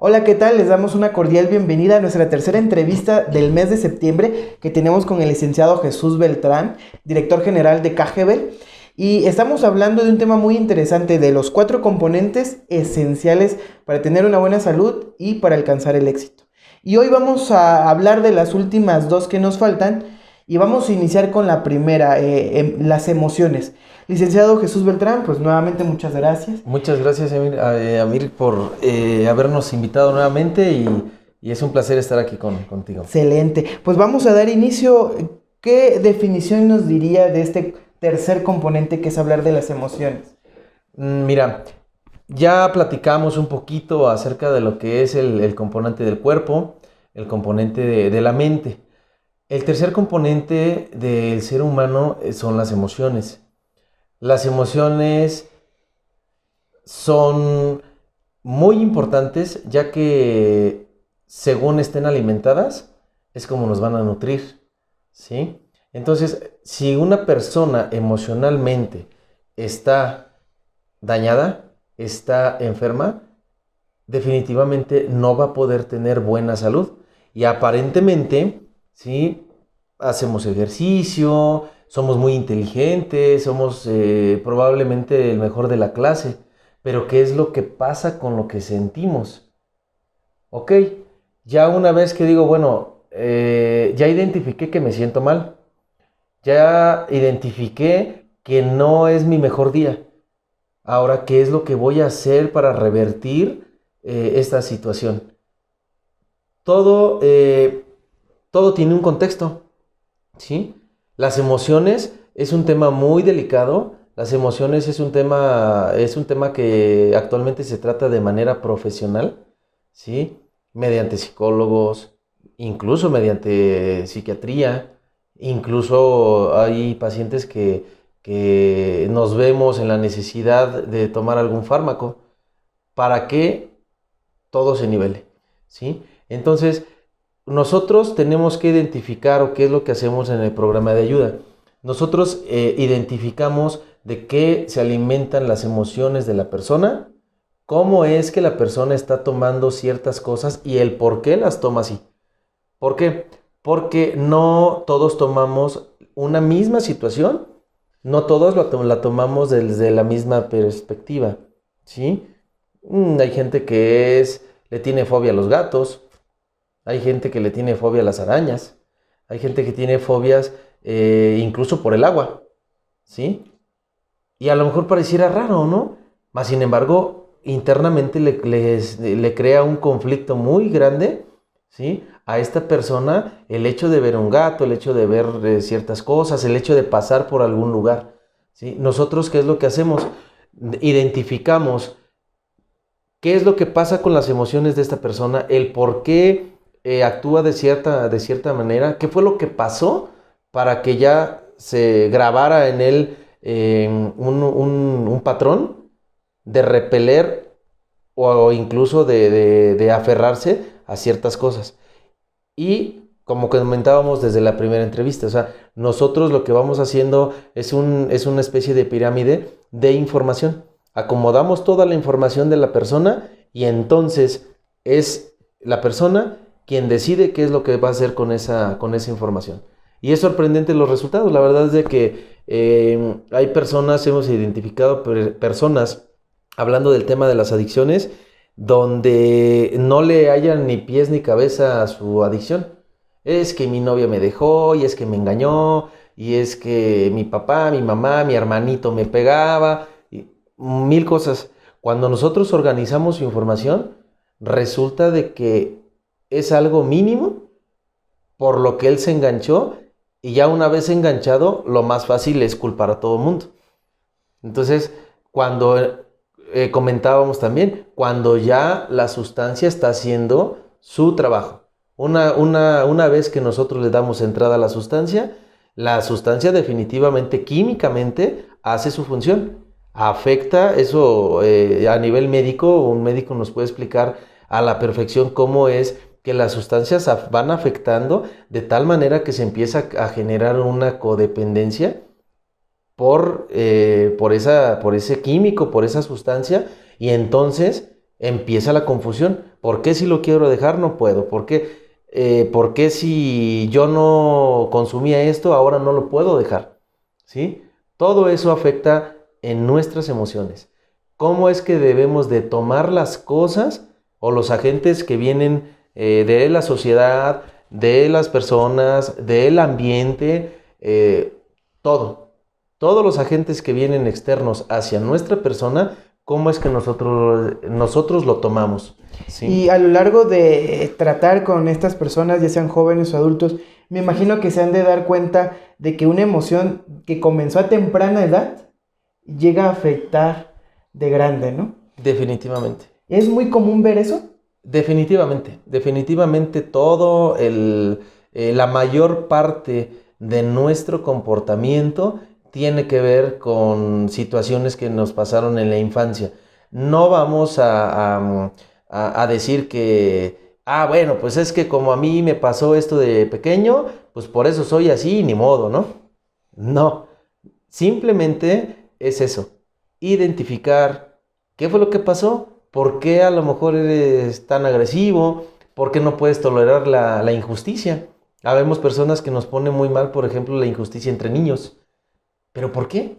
Hola, ¿qué tal? Les damos una cordial bienvenida a nuestra tercera entrevista del mes de septiembre que tenemos con el licenciado Jesús Beltrán, director general de KGBL. Y estamos hablando de un tema muy interesante, de los 4 componentes esenciales para tener una buena salud y para alcanzar el éxito. Y hoy vamos a hablar de las últimas 2 que nos faltan y vamos a iniciar con la primera, las emociones. Licenciado Jesús Beltrán, pues nuevamente muchas gracias. Muchas gracias, Amir, por habernos invitado nuevamente y es un placer estar aquí contigo. Excelente. Pues vamos a dar inicio. ¿Qué definición nos diría de este tercer componente que es hablar de las emociones? Mira, ya platicamos un poquito acerca de lo que es el componente del cuerpo, el componente de la mente. El tercer componente del ser humano son las emociones. Las emociones son muy importantes, ya que según estén alimentadas es como nos van a nutrir, ¿sí? Entonces, si una persona emocionalmente está dañada, está enferma, definitivamente no va a poder tener buena salud. Y aparentemente, ¿sí? Hacemos ejercicio, somos muy inteligentes, somos probablemente el mejor de la clase, pero ¿qué es lo que pasa con lo que sentimos? Ok, ya una vez que digo, bueno, ya identifiqué que me siento mal, ya identifiqué que no es mi mejor día. Ahora, ¿qué es lo que voy a hacer para revertir esta situación? Todo tiene un contexto, ¿sí? Las emociones es un tema muy delicado. Las emociones es un tema que actualmente se trata de manera profesional, ¿sí? Mediante psicólogos, incluso mediante psiquiatría. Incluso hay pacientes que nos vemos en la necesidad de tomar algún fármaco para que todo se nivele, ¿sí? Entonces, nosotros tenemos que identificar, o qué es lo que hacemos en el programa de ayuda. Nosotros identificamos de qué se alimentan las emociones de la persona, cómo es que la persona está tomando ciertas cosas y el por qué las toma así. ¿Por qué? Porque no todos tomamos una misma situación, no todos la tomamos desde la misma perspectiva, ¿sí? Hay gente que le tiene fobia a los gatos, hay gente que le tiene fobia a las arañas, hay gente que tiene fobias incluso por el agua, ¿sí? Y a lo mejor pareciera raro, ¿no? Mas sin embargo, internamente le crea un conflicto muy grande, ¿sí? A esta persona el hecho de ver un gato, el hecho de ver ciertas cosas, el hecho de pasar por algún lugar, ¿sí? Nosotros, ¿qué es lo que hacemos? Identificamos qué es lo que pasa con las emociones de esta persona, el por qué actúa de cierta manera, qué fue lo que pasó para que ya se grabara en él un patrón de repeler o incluso de aferrarse a ciertas cosas. Y como comentábamos desde la primera entrevista, o sea, nosotros lo que vamos haciendo es una especie de pirámide de información. Acomodamos toda la información de la persona y entonces es la persona quien decide qué es lo que va a hacer con esa información. Y es sorprendente los resultados. La verdad es de que hay personas, hemos identificado personas, hablando del tema de las adicciones, donde no le hallan ni pies ni cabeza a su adicción. Es que mi novia me dejó, y es que me engañó, y es que mi papá, mi mamá, mi hermanito me pegaba, y 1000 cosas. Cuando nosotros organizamos su información, resulta de que es algo mínimo por lo que él se enganchó, y ya una vez enganchado, lo más fácil es culpar a todo el mundo. Entonces, cuando comentábamos también, cuando ya la sustancia está haciendo su trabajo. Una vez que nosotros le damos entrada a la sustancia definitivamente, químicamente, hace su función. Afecta eso a nivel médico. Un médico nos puede explicar a la perfección cómo es que las sustancias van afectando de tal manera que se empieza a generar una codependencia por ese químico, por esa sustancia, y entonces empieza la confusión. ¿Por qué si lo quiero dejar no puedo? ¿Por qué si yo no consumía esto ahora no lo puedo dejar? ¿Sí? Todo eso afecta en nuestras emociones. ¿Cómo es que debemos de tomar las cosas o los agentes que vienen de la sociedad, de las personas, del ambiente, todos los agentes que vienen externos hacia nuestra persona, cómo es que nosotros lo tomamos? ¿Sí? Y a lo largo de tratar con estas personas, ya sean jóvenes o adultos, me imagino que se han de dar cuenta de que una emoción que comenzó a temprana edad llega a afectar de grande, ¿no? Definitivamente. ¿Es muy común ver eso? Definitivamente la mayor parte de nuestro comportamiento tiene que ver con situaciones que nos pasaron en la infancia. No vamos a decir que, bueno, pues es que como a mí me pasó esto de pequeño, pues por eso soy así, ni modo, ¿no? No, simplemente es eso, identificar qué fue lo que pasó, por qué a lo mejor eres tan agresivo, por qué no puedes tolerar la injusticia. Habemos personas que nos ponen muy mal, por ejemplo, la injusticia entre niños. ¿Pero por qué?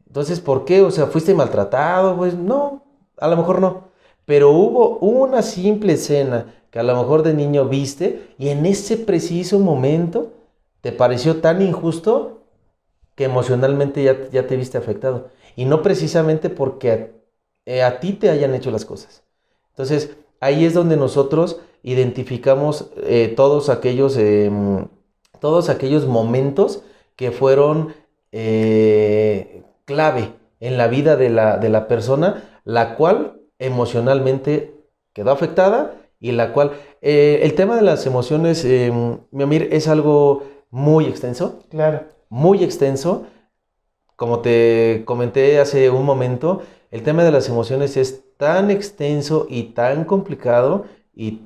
Entonces, ¿por qué? O sea, ¿fuiste maltratado? Pues no, a lo mejor no. Pero hubo una simple escena que a lo mejor de niño viste y en ese preciso momento te pareció tan injusto que emocionalmente ya te viste afectado. Y no precisamente porque a ti te hayan hecho las cosas. Entonces, ahí es donde nosotros identificamos todos aquellos momentos que fueron clave en la vida de la persona, la cual emocionalmente quedó afectada y la cual... el tema de las emociones, mi Amir, es algo muy extenso. Claro. Muy extenso. Como te comenté hace un momento, el tema de las emociones es tan extenso y tan complicado y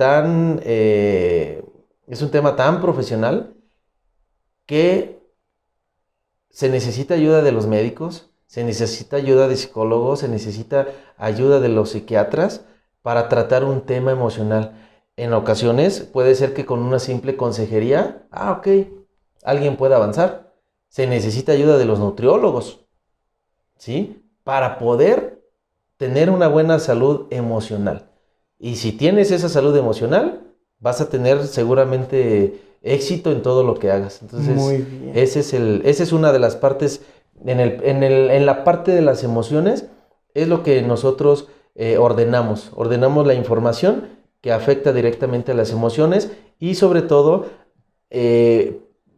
es un tema tan profesional que se necesita ayuda de los médicos, se necesita ayuda de psicólogos, se necesita ayuda de los psiquiatras para tratar un tema emocional. En ocasiones puede ser que con una simple consejería, ok, alguien puede avanzar. Se necesita ayuda de los nutriólogos, ¿sí? Para poder tener una buena salud emocional. Y si tienes esa salud emocional, vas a tener seguramente éxito en todo lo que hagas. Entonces, muy bien. Esa es una de las partes, en la parte de las emociones, es lo que nosotros ordenamos la información que afecta directamente a las emociones y sobre todo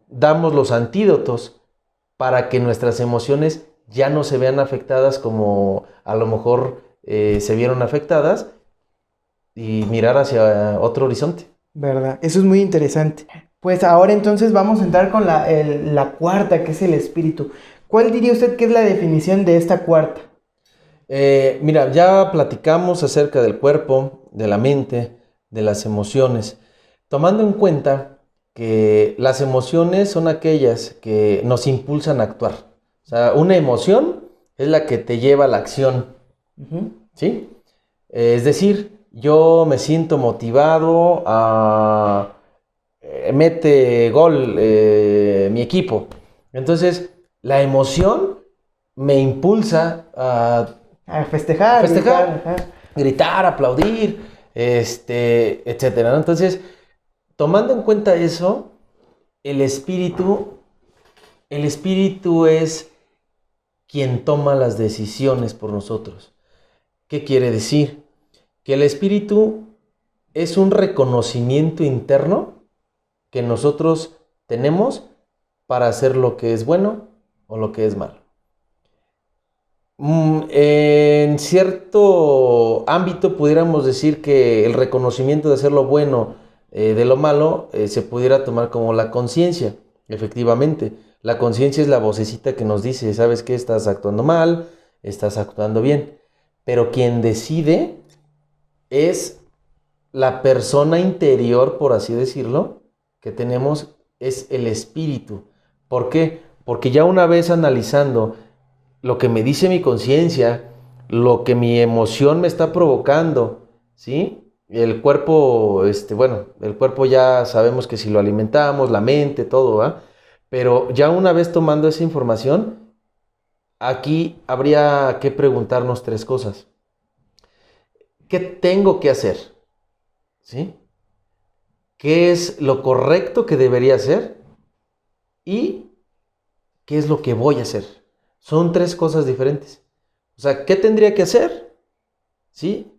damos los antídotos para que nuestras emociones ya no se vean afectadas como a lo mejor se vieron afectadas y mirar hacia otro horizonte. ¿Verdad? Eso es muy interesante. Pues ahora entonces vamos a entrar con la cuarta, que es el espíritu. ¿Cuál diría usted que es la definición de esta cuarta? Mira, ya platicamos acerca del cuerpo, de la mente, de las emociones, tomando en cuenta que las emociones son aquellas que nos impulsan a actuar. O sea, una emoción es la que te lleva a la acción, ¿sí? Es decir, yo me siento motivado a... mete gol mi equipo. Entonces, la emoción me impulsa a festejar. Gritar, aplaudir, etcétera, ¿no? Entonces, tomando en cuenta eso, el espíritu es quien toma las decisiones por nosotros. ¿Qué quiere decir? Que el espíritu es un reconocimiento interno que nosotros tenemos para hacer lo que es bueno o lo que es malo. En cierto ámbito pudiéramos decir que el reconocimiento de hacer lo bueno de lo malo se pudiera tomar como la conciencia. Efectivamente, la conciencia es la vocecita que nos dice, ¿sabes qué? Estás actuando mal, estás actuando bien. Pero quien decide es la persona interior, por así decirlo, que tenemos es el espíritu. ¿Por qué? Porque ya una vez analizando lo que me dice mi conciencia, lo que mi emoción me está provocando, ¿sí? El cuerpo, el cuerpo ya sabemos que si lo alimentamos, la mente, todo, ¿va? Pero ya una vez tomando esa información, aquí habría que preguntarnos 3 cosas. ¿Qué tengo que hacer? ¿Sí? ¿Qué es lo correcto que debería hacer? ¿Y qué es lo que voy a hacer? Son 3 cosas diferentes. O sea, ¿qué tendría que hacer? ¿Sí?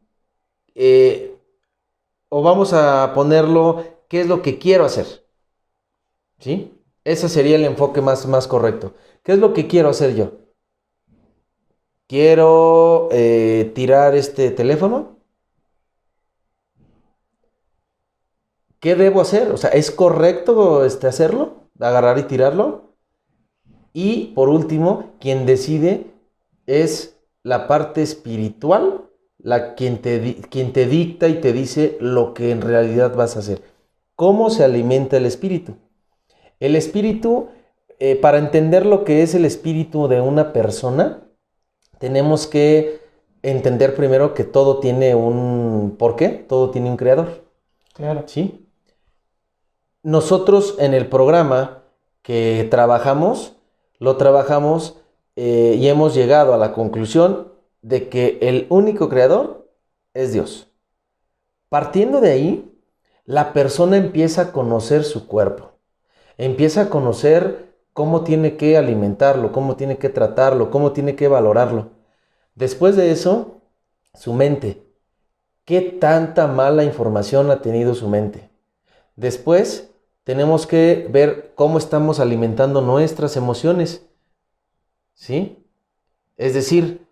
O vamos a ponerlo, ¿qué es lo que quiero hacer? ¿Sí? Ese sería el enfoque más correcto. ¿Qué es lo que quiero hacer yo? ¿Quiero tirar este teléfono? ¿Qué debo hacer? O sea, ¿es correcto hacerlo? ¿Agarrar y tirarlo? Y por último, quien decide es la parte espiritual, quien te dicta y te dice lo que en realidad vas a hacer. ¿Cómo se alimenta el espíritu? El espíritu, para entender lo que es el espíritu de una persona, tenemos que entender primero que todo tiene un porqué, todo tiene un creador. Claro. ¿Sí? Nosotros en el programa que trabajamos, lo trabajamos y hemos llegado a la conclusión de que el único creador es Dios. Partiendo de ahí, la persona empieza a conocer su cuerpo, empieza a conocer cómo tiene que alimentarlo, cómo tiene que tratarlo, cómo tiene que valorarlo. Después de eso, su mente. ¿Qué tanta mala información ha tenido su mente? Después, tenemos que ver cómo estamos alimentando nuestras emociones. ¿Sí? Es decir,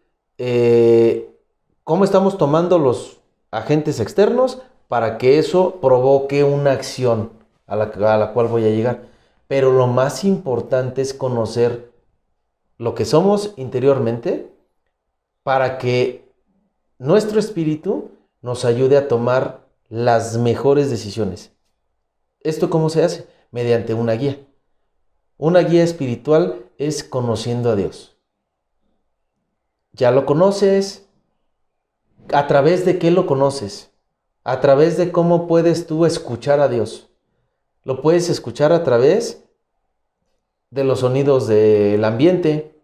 cómo estamos tomando los agentes externos para que eso provoque una acción a la cual voy a llegar. Pero lo más importante es conocer lo que somos interiormente para que nuestro espíritu nos ayude a tomar las mejores decisiones. ¿Esto cómo se hace? Mediante una guía. Una guía espiritual es conociendo a Dios. ¿Ya lo conoces? ¿A través de qué lo conoces? A través de cómo puedes tú escuchar a Dios. Lo puedes escuchar a través de los sonidos del ambiente,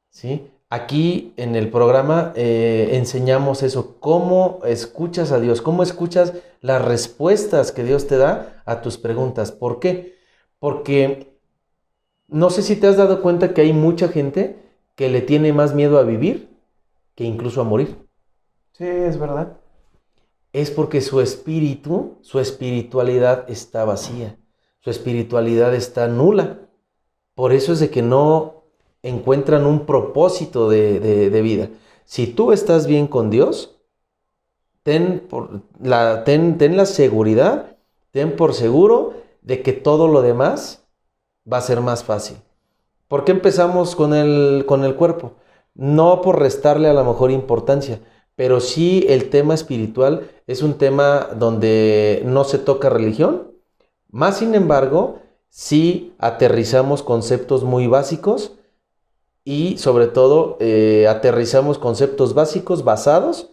¿sí? Aquí en el programa enseñamos eso, cómo escuchas a Dios, cómo escuchas las respuestas que Dios te da a tus preguntas. ¿Por qué? Porque no sé si te has dado cuenta que hay mucha gente que le tiene más miedo a vivir que incluso a morir. Sí, es verdad. Es porque su espíritu, su espiritualidad está vacía, su espiritualidad está nula. Por eso es de que no encuentran un propósito de vida. Si tú estás bien con Dios, ten la seguridad, ten por seguro de que todo lo demás va a ser más fácil. ¿Por qué empezamos con el cuerpo? No por restarle a lo mejor importancia, pero sí el tema espiritual es un tema donde no se toca religión. Más sin embargo, sí aterrizamos conceptos muy básicos y sobre todo aterrizamos conceptos básicos basados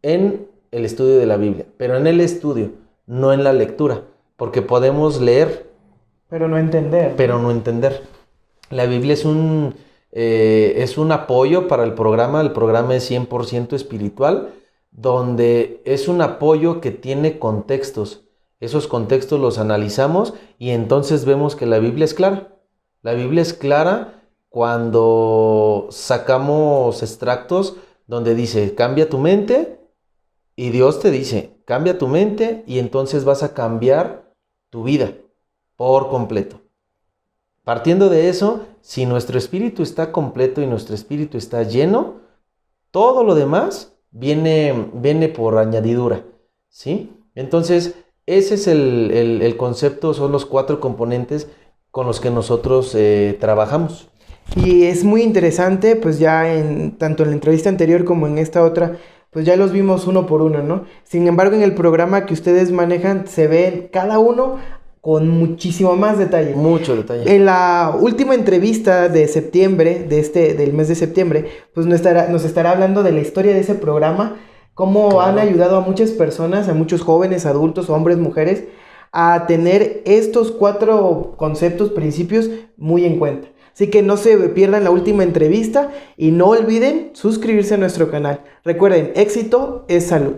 en el estudio de la Biblia, pero en el estudio, no en la lectura, porque podemos leer, Pero no entender. pero no entender. La Biblia es un apoyo para el programa es 100% espiritual, donde es un apoyo que tiene contextos. Esos contextos los analizamos y entonces vemos que la Biblia es clara. La Biblia es clara cuando sacamos extractos donde dice, cambia tu mente, y Dios te dice, cambia tu mente y entonces vas a cambiar tu vida por completo. Partiendo de eso, si nuestro espíritu está completo y nuestro espíritu está lleno, todo lo demás viene por añadidura, ¿sí? Entonces, ese es el concepto, son los 4 componentes con los que nosotros trabajamos. Y es muy interesante, pues ya tanto en la entrevista anterior como en esta otra, pues ya los vimos uno por uno, ¿no? Sin embargo, en el programa que ustedes manejan se ven cada uno con muchísimo más detalle. Mucho detalle. En la última entrevista de septiembre, del mes de septiembre, pues nos estará hablando de la historia de ese programa, cómo Claro. han ayudado a muchas personas, a muchos jóvenes, adultos, hombres, mujeres, a tener estos 4 conceptos, principios muy en cuenta. Así que no se pierdan la última entrevista y no olviden suscribirse a nuestro canal. Recuerden, éxito es salud.